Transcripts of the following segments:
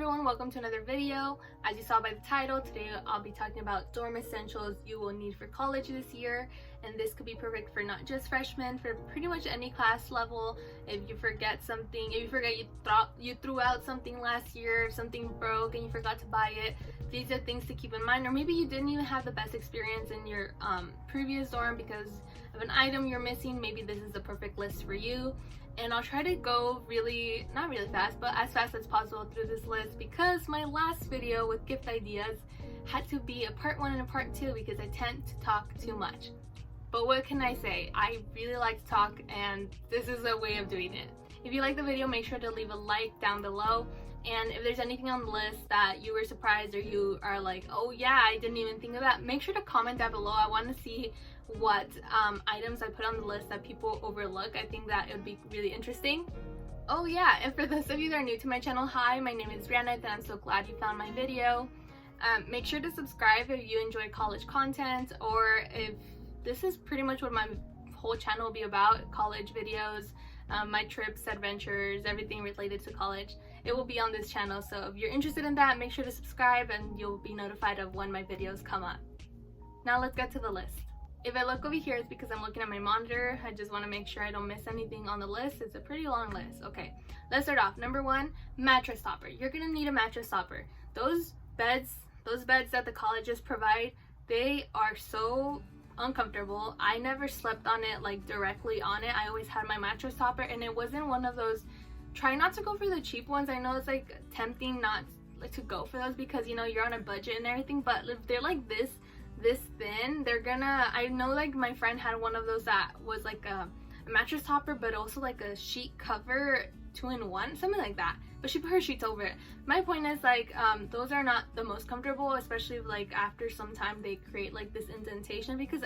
everyone, welcome to another video. As you saw by the title, today I'll be talking about dorm essentials you will need for college this year, and this could be perfect for not just freshmen, for pretty much any class level. If you forget something, if you forget you threw out something last year, if something broke and you forgot to buy it, these are things to keep in mind. Or maybe you didn't even have the best experience in your previous dorm because of an item you're missing. Maybe this is the perfect list for you. And I'll try to go not really fast, but as fast as possible through this list because my last video with gift ideas had to be a part 1 and a part 2 because I tend to talk too much. But what can I say? I really like to talk, and this is a way of doing it. If you like the video, make sure to leave a like down below. And if there's anything on the list that you were surprised or you are like, oh yeah, I didn't even think of that, make sure to comment down below. I want to see what items I put on the list that people overlook. I think that it would be really interesting. Oh yeah, and for those of you that are new to my channel, hi, my name is Brianna, and I'm so glad you found my video. Make sure to subscribe if you enjoy college content, or if this is pretty much what my whole channel will be about, college videos, my trips, adventures, everything related to college. It will be on this channel, so if you're interested in that, make sure to subscribe and you'll be notified of when my videos come up. Now let's get to the list. If I look over here, it's because I'm looking at my monitor. I just want to make sure I don't miss anything on the list. It's a pretty long list. Okay, let's start off. Number 1, mattress topper. You're gonna need a mattress topper. Those beds that the colleges provide, they are so uncomfortable. I never slept on it, like directly on it. I always had my mattress topper, and it wasn't one of those, try not to go for the cheap ones. I know it's like tempting not like to go for those because, you know, you're on a budget and everything, but if they're like this thin, they're gonna, I know like my friend had one of those that was like a mattress topper but also like a sheet cover 2-in-1, something like that, but she put her sheets over it. My point is, like, those are not the most comfortable, especially like after some time they create like this indentation because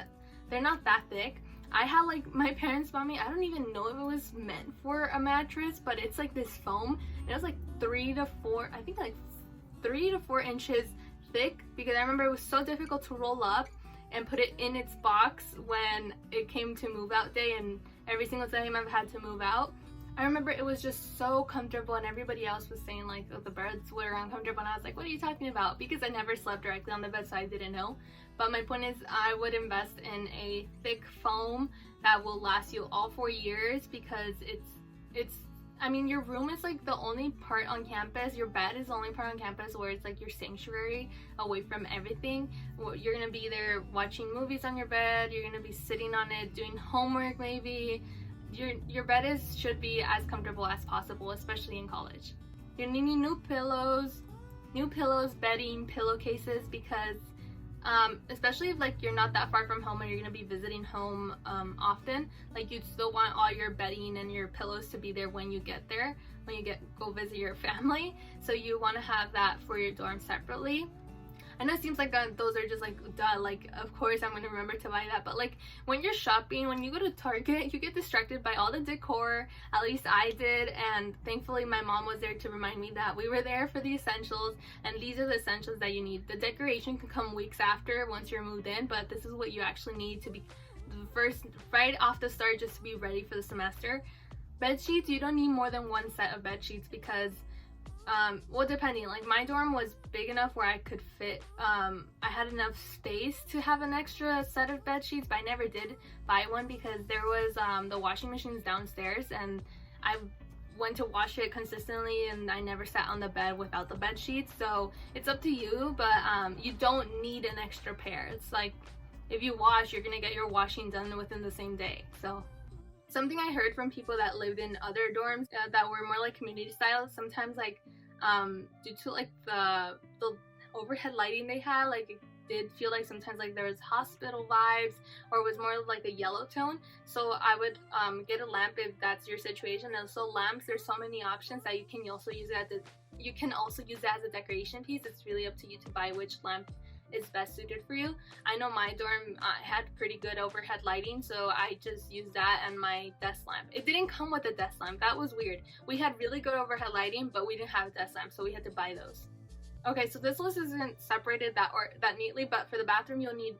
they're not that thick. I had, like, my parents bought me, I don't even know if it was meant for a mattress, but it's like this foam, and it was like 3 to 4, I think like 3 to 4 inches thick, because I remember it was so difficult to roll up and put it in its box when it came to move out day, and every single time I've had to move out. I remember it was just so comfortable, and everybody else was saying like, oh, the beds were uncomfortable, and I was like, what are you talking about? Because I never slept directly on the bed, so I didn't know. But my point is, I would invest in a thick foam that will last you all 4 years, because it's I mean, your room is like the only part on campus, your bed is the only part on campus where it's like your sanctuary away from everything. You're gonna be there watching movies on your bed, you're gonna be sitting on it doing homework maybe. Your bed should be as comfortable as possible, especially in college. You're needing new pillows, bedding, pillowcases, because especially if like you're not that far from home and you're gonna be visiting home often, like you'd still want all your bedding and your pillows to be there when you get there, when you go visit your family. So you want to have that for your dorm separately. I know it seems like those are just like duh, like of course I'm gonna remember to buy that, but like when you're shopping, when you go to Target, you get distracted by all the decor. At least I did, and thankfully my mom was there to remind me that we were there for the essentials, and these are the essentials that you need. The decoration can come weeks after once you're moved in, but this is what you actually need to be first, right off the start, just to be ready for the semester. Bed sheets, you don't need more than 1 set of bed sheets because well, depending, like my dorm was big enough where I could fit, I had enough space to have an extra set of bed sheets, but I never did buy one because there was the washing machines downstairs, and I went to wash it consistently, and I never sat on the bed without the bed sheets. So it's up to you, but you don't need an extra pair. It's like if you wash, you're gonna get your washing done within the same day. So something I heard from people that lived in other dorms that were more like community style, sometimes like due to like the overhead lighting they had, like it did feel like sometimes like there was hospital vibes, or it was more like a yellow tone. So I would get a lamp if that's your situation. And so lamps, there's so many options that you can also use it as a decoration piece. It's really up to you to buy which lamp is best suited for you. I know my dorm had pretty good overhead lighting, so I just used that and my desk lamp. It didn't come with a desk lamp. That was weird. We had really good overhead lighting, but we didn't have a desk lamp, so we had to buy those. Okay, so this list isn't separated that neatly, but for the bathroom you'll need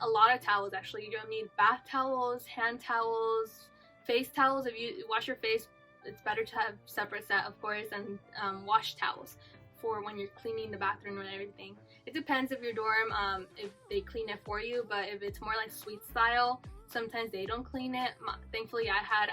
a lot of towels. Actually, you'll need bath towels, hand towels, face towels. If you wash your face, it's better to have separate set, of course, and wash towels. for when you're cleaning the bathroom and everything. It depends if your dorm, if they clean it for you, but if it's more like suite style, sometimes they don't clean it. Thankfully, I had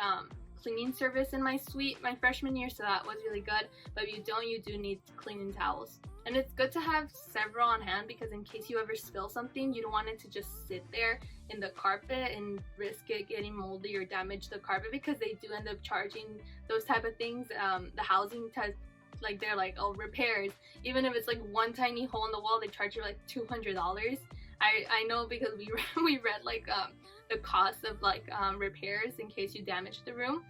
cleaning service in my suite my freshman year, so that was really good. But if you don't, you do need cleaning towels. And it's good to have several on hand because in case you ever spill something, you don't want it to just sit there in the carpet and risk it getting moldy or damage the carpet, because they do end up charging those type of things. The housing like they're like, oh, repairs. Even if it's like one tiny hole in the wall, they charge you like $200. I know because we read like the cost of like repairs in case you damage the room.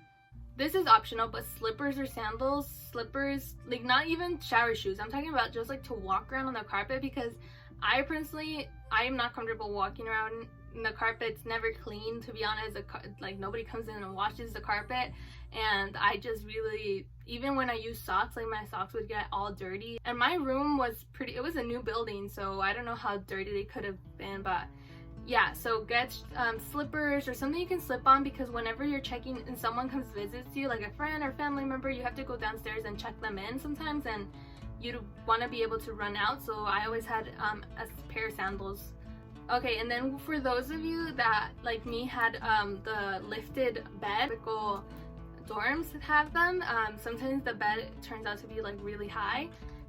This is optional, but slippers or sandals, slippers, like not even shower shoes, I'm talking about just like to walk around on the carpet, because I personally, I am not comfortable walking around in the carpet. It's never clean, to be honest. Like nobody comes in and washes the carpet, and I just really, even when I use socks, like my socks would get all dirty. And my room was it was a new building, so I don't know how dirty they could have been, but yeah, so get slippers or something you can slip on, because whenever you're checking and someone comes visits you, like a friend or family member, you have to go downstairs and check them in sometimes, and you want to be able to run out. So I always had a pair of sandals. Okay, and then for those of you that like me had the lifted bed, typical dorms have them. Sometimes the bed turns out to be like really high,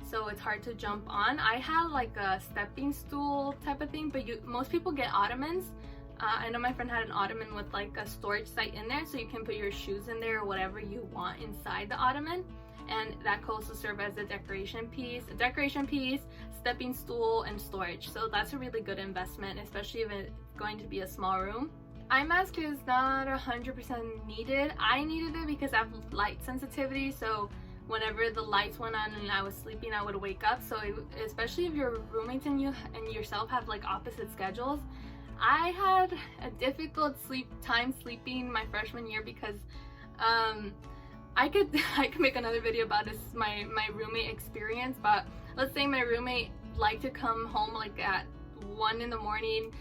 so it's hard to jump on. I had like a stepping stool type of thing, but most people get ottomans. I know my friend had an ottoman with like a storage site in there, so you can put your shoes in there or whatever you want inside the ottoman, and that could also serve as a decoration piece, stepping stool, and storage. So that's a really good investment, especially if it's going to be a small room. Eye mask is not 100% needed. I needed it because I have light sensitivity, so whenever the lights went on and I was sleeping, I would wake up. So especially if your roommates and you and yourself have like opposite schedules. I had a difficult time sleeping my freshman year because I could make another video about this, my roommate experience. But let's say my roommate liked to come home like at 1 in the morning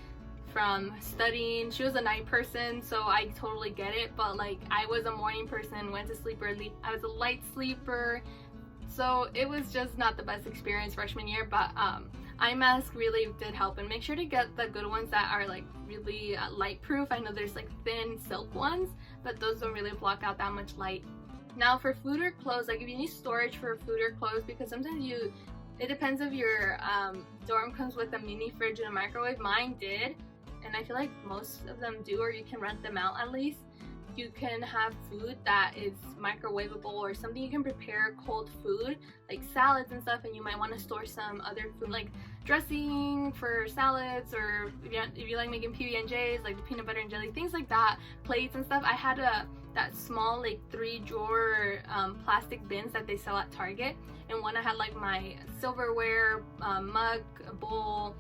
from studying. She was a night person, so I totally get it, but like I was a morning person, went to sleep early. I was a light sleeper, so it was just not the best experience freshman year. But eye mask really did help, and make sure to get the good ones that are like really light proof. I know there's like thin silk ones, but those don't really block out that much light. Now for food or clothes, like if you need storage for food or clothes, because sometimes it depends if your dorm comes with a mini fridge and a microwave. Mine did, and I feel like most of them do, or you can rent them out at least. You can have food that is microwavable, or something you can prepare cold food, like salads and stuff, and you might want to store some other food, like dressing for salads, or if you like making PB&Js, like the peanut butter and jelly, things like that, plates and stuff. I had that small like 3-drawer plastic bins that they sell at Target, and one I had like my silverware, mug, bowl,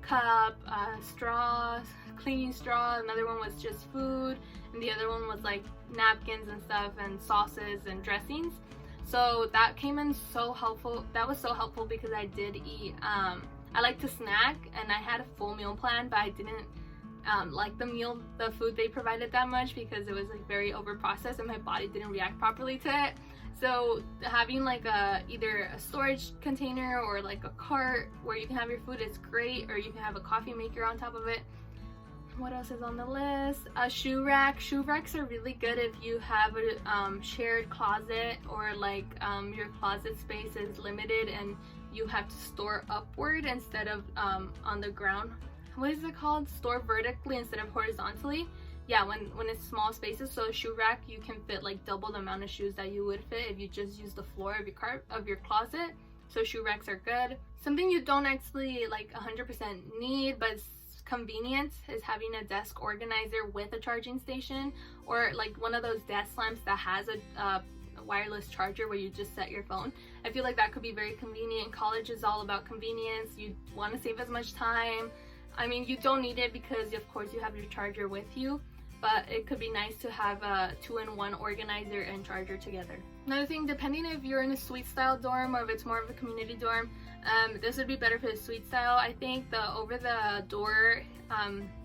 cup, straw, cleaning straw. Another one was just food, and the other one was like napkins and stuff, and sauces and dressings. So that came in so helpful. That was so helpful because I did eat, I like to snack, and I had a full meal plan, but I didn't like the food they provided that much, because it was like very over processed and my body didn't react properly to it. So having like either a storage container or like a cart where you can have your food is great, or you can have a coffee maker on top of it. What else is on the list? A shoe rack. Shoe racks are really good if you have a shared closet, or like your closet space is limited and you have to store upward instead of on the ground. What is it called? Store vertically instead of horizontally. Yeah, when it's small spaces. So a shoe rack, you can fit like double the amount of shoes that you would fit if you just use the floor of your closet. So shoe racks are good. Something you don't actually like 100% need, but it's convenient, is having a desk organizer with a charging station, or like one of those desk lamps that has a wireless charger where you just set your phone. I feel like that could be very convenient. College is all about convenience. You want to save as much time. I mean, you don't need it because of course you have your charger with you, but it could be nice to have a 2-in-1 organizer and charger together. Another thing, depending if you're in a suite style dorm or if it's more of a community dorm, this would be better for the suite style. I think the over the door,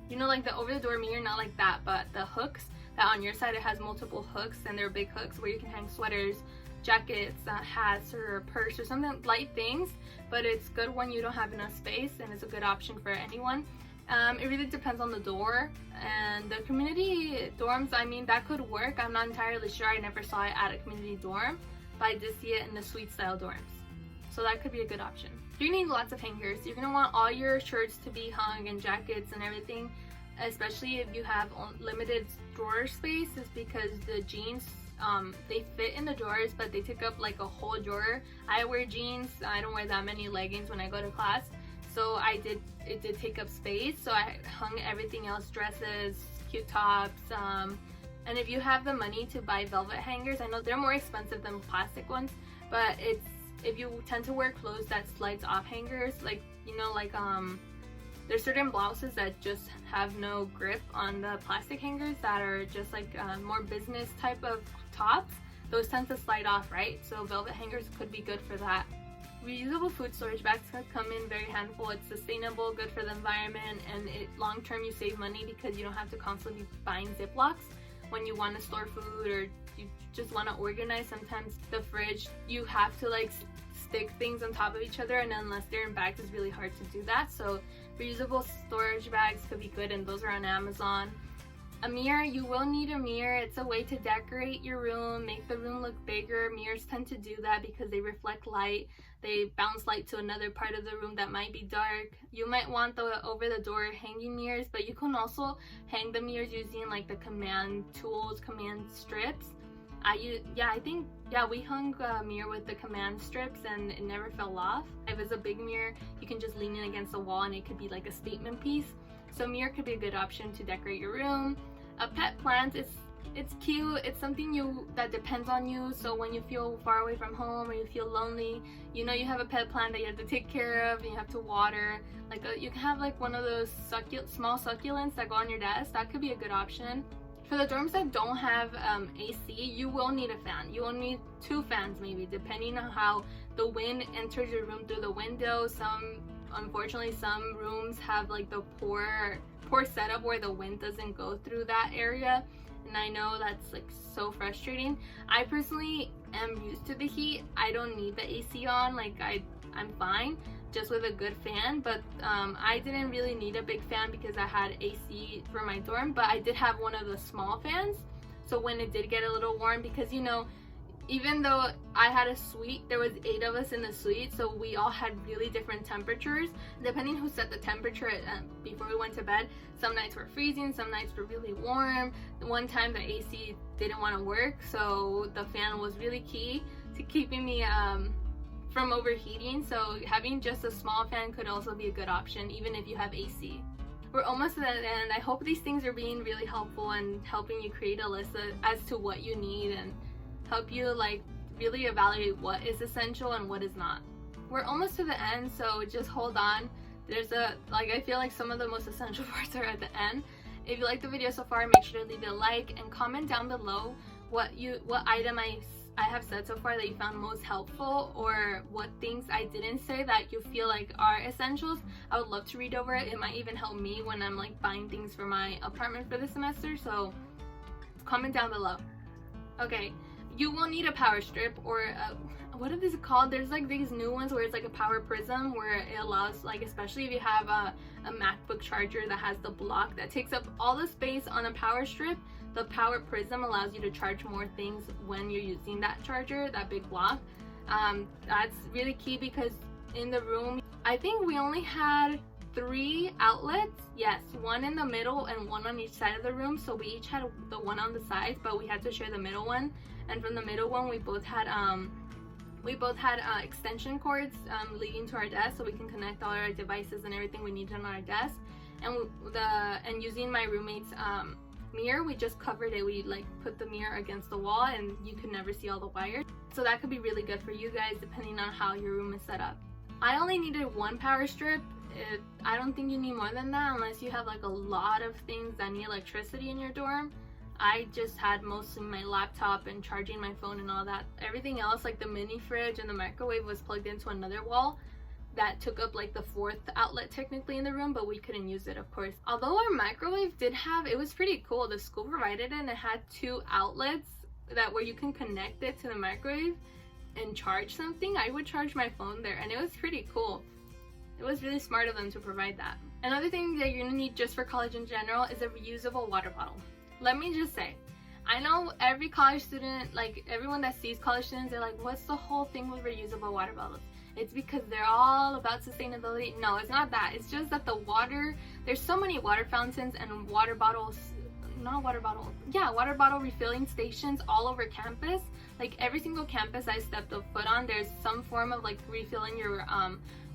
you know, like the over the door mirror, not like that, but the hooks that on your side, it has multiple hooks, and they're big hooks where you can hang sweaters, jackets, hats, or a purse or something, light things, but it's good when you don't have enough space, and it's a good option for anyone. It really depends on the door, and the community dorms, I mean, that could work. I'm not entirely sure, I never saw it at a community dorm, but I did see it in the suite style dorms, so that could be a good option. You need lots of hangers. You're gonna want all your shirts to be hung, and jackets and everything, especially if you have limited drawer space, is because the jeans, they fit in the drawers, but they take up like a whole drawer. I wear jeans, I don't wear that many leggings when I go to class, so it did take up space, so I hung everything else, dresses, cute tops, and if you have the money to buy velvet hangers, I know they're more expensive than plastic ones, but if you tend to wear clothes that slides off hangers, like, you know, like there's certain blouses that just have no grip on the plastic hangers that are just like more business type of tops. Those tend to slide off, right? So velvet hangers could be good for that. Reusable food storage bags can come in very handful. It's sustainable, good for the environment, and long term you save money because you don't have to constantly be buying Ziplocs when you want to store food, or you just want to organize. Sometimes the fridge, you have to like stick things on top of each other, and unless they're in bags, it's really hard to do that. So reusable storage bags could be good, and those are on Amazon. A mirror, you will need a mirror. It's a way to decorate your room, make the room look bigger. Mirrors tend to do that because they reflect light. They bounce light to another part of the room that might be dark. You might want the over the door hanging mirrors, but you can also hang the mirrors using like the command tools, command strips. We hung a mirror with the command strips, and it never fell off. If it's a big mirror, you can just lean it against the wall, and it could be like a statement piece. So mirror could be a good option to decorate your room. A pet plant, it's cute. It's something that depends on you. So when you feel far away from home, or you feel lonely, you know you have a pet plant that you have to take care of and you have to water. Like you can have like one of those small succulents that go on your desk. That could be a good option. For the dorms that don't have AC, you will need a fan. You will need 2 fans maybe, depending on how the wind enters your room through the window. Unfortunately, some rooms have like the poor setup where the wind doesn't go through that area, and I know that's like so frustrating. I personally am used to the heat. I don't need the AC on. Like I'm fine just with a good fan, but I didn't really need a big fan because I had AC for my dorm, but I did have one of the small fans, so when it did get a little warm, because you know, even though I had a suite, there was 8 of us in the suite, so we all had really different temperatures depending who set the temperature before we went to bed. Some nights were freezing, some nights were really warm. One time the AC didn't want to work, so the fan was really key to keeping me from overheating. So having just a small fan could also be a good option, even if you have AC. We're almost at the end. I hope these things are being really helpful and helping you create a list as to what you need, and help you like really evaluate what is essential and what is not. We're almost to the end, so just hold on. I feel like some of the most essential parts are at the end. If you like the video so far, make sure to leave it a like and comment down below what item I have said so far that you found most helpful, or what things I didn't say that you feel like are essentials. I would love to read over it. It might even help me when I'm like buying things for my apartment for the semester, so comment down below. Okay, you will need a power strip, or what is it called? There's like these new ones where it's like a power prism, where it allows, like, especially if you have a MacBook charger that has the block that takes up all the space on a power strip. The power prism allows you to charge more things when you're using that charger, that big block. That's really key because in the room, I think we only had 3 outlets. Yes, 1 in the middle and 1 on each side of the room. So we each had the one on the sides, but we had to share the middle one. And from the middle one, we both had extension cords leading to our desk, so we can connect all our devices and everything we need on our desk. And using my roommate's mirror, we just covered it. We like put the mirror against the wall, and you could never see all the wires. So that could be really good for you guys depending on how your room is set up. I only needed 1 power strip. I don't think you need more than that unless you have like a lot of things that need electricity in your dorm. I just had mostly my laptop and charging my phone and all that. Everything else, like the mini fridge and the microwave, was plugged into another wall that took up like the 4th outlet technically in the room, but we couldn't use it, of course. Although our microwave it was pretty cool. The school provided it, and it had 2 outlets. that where you can connect it to the microwave and charge something. I would charge my phone there, and it was pretty cool. It was really smart of them to provide that. Another thing that you're gonna need just for college in general is a reusable water bottle. Let me just say, I know every college student, like everyone that sees college students, they're like, what's the whole thing with reusable water bottles? It's because they're all about sustainability. No, it's not that. It's just that the water, there's so many water fountains and water bottle refilling stations all over campus. Like every single campus I stepped a foot on, there's some form of like refilling your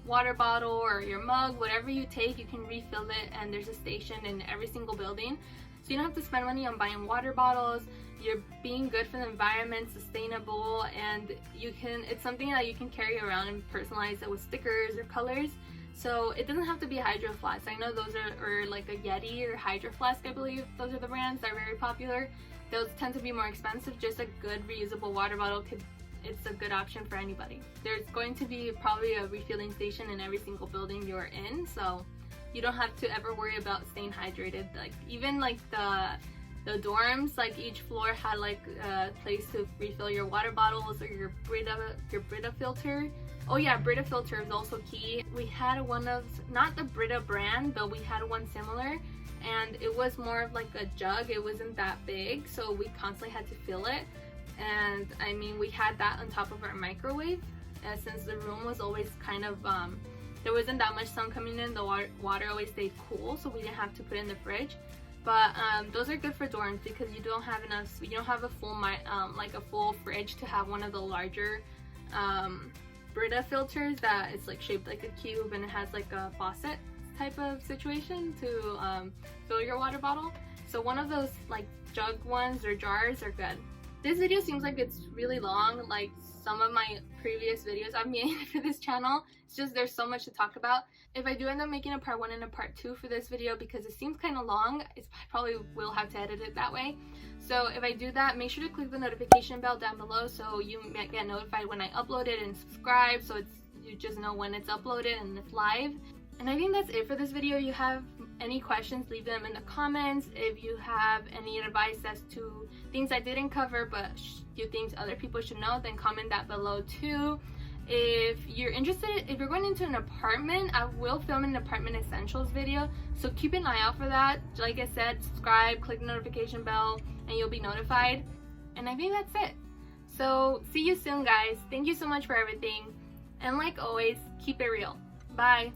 water bottle or your mug, whatever you take, you can refill it, and there's a station in every single building. So you don't have to spend money on buying water bottles. You're being good for the environment, sustainable, and it's something that you can carry around and personalize it with stickers or colors. So it doesn't have to be a Hydro Flask. I know those are like a Yeti or Hydro Flask, I believe. Those are the brands that are very popular. Those tend to be more expensive. Just a good reusable water bottle it's a good option for anybody. There's going to be probably a refilling station in every single building you're in, so you don't have to ever worry about staying hydrated. Like even like the dorms, like each floor had like a place to refill your water bottles or your Brita filter. Oh yeah, Brita filter is also key. We had one of, not the Brita brand, but we had one similar, and it was more of like a jug. It wasn't that big, so we constantly had to fill it. And I mean, we had that on top of our microwave, since the room was always kind of there wasn't that much sun coming in. The water always stayed cool, so we didn't have to put it in the fridge. But those are good for dorms because you don't have a full like a full fridge to have one of the larger Brita filters that it's like shaped like a cube and it has like a faucet type of situation to fill your water bottle. So one of those like jug ones or jars are good. This video seems like it's really long, like some of my previous videos I've made for this channel. It's just there's so much to talk about. If I do end up making a part 1 and a part 2 for this video because it seems kind of long, I probably will have to edit it that way. So if I do that, make sure to click the notification bell down below so you get notified when I upload it, and subscribe so you just know when it's uploaded and it's live. And I think that's it for this video. You have any questions, leave them in the comments. If you have any advice as to things I didn't cover but you think other people should know, then comment that below too. If you're interested, if you're going into an apartment, I will film an apartment essentials video, so keep an eye out for that. Like I said, subscribe, click the notification bell, and you'll be notified. And I think that's it. So see you soon, guys. Thank you so much for everything, and like always, keep it real. Bye.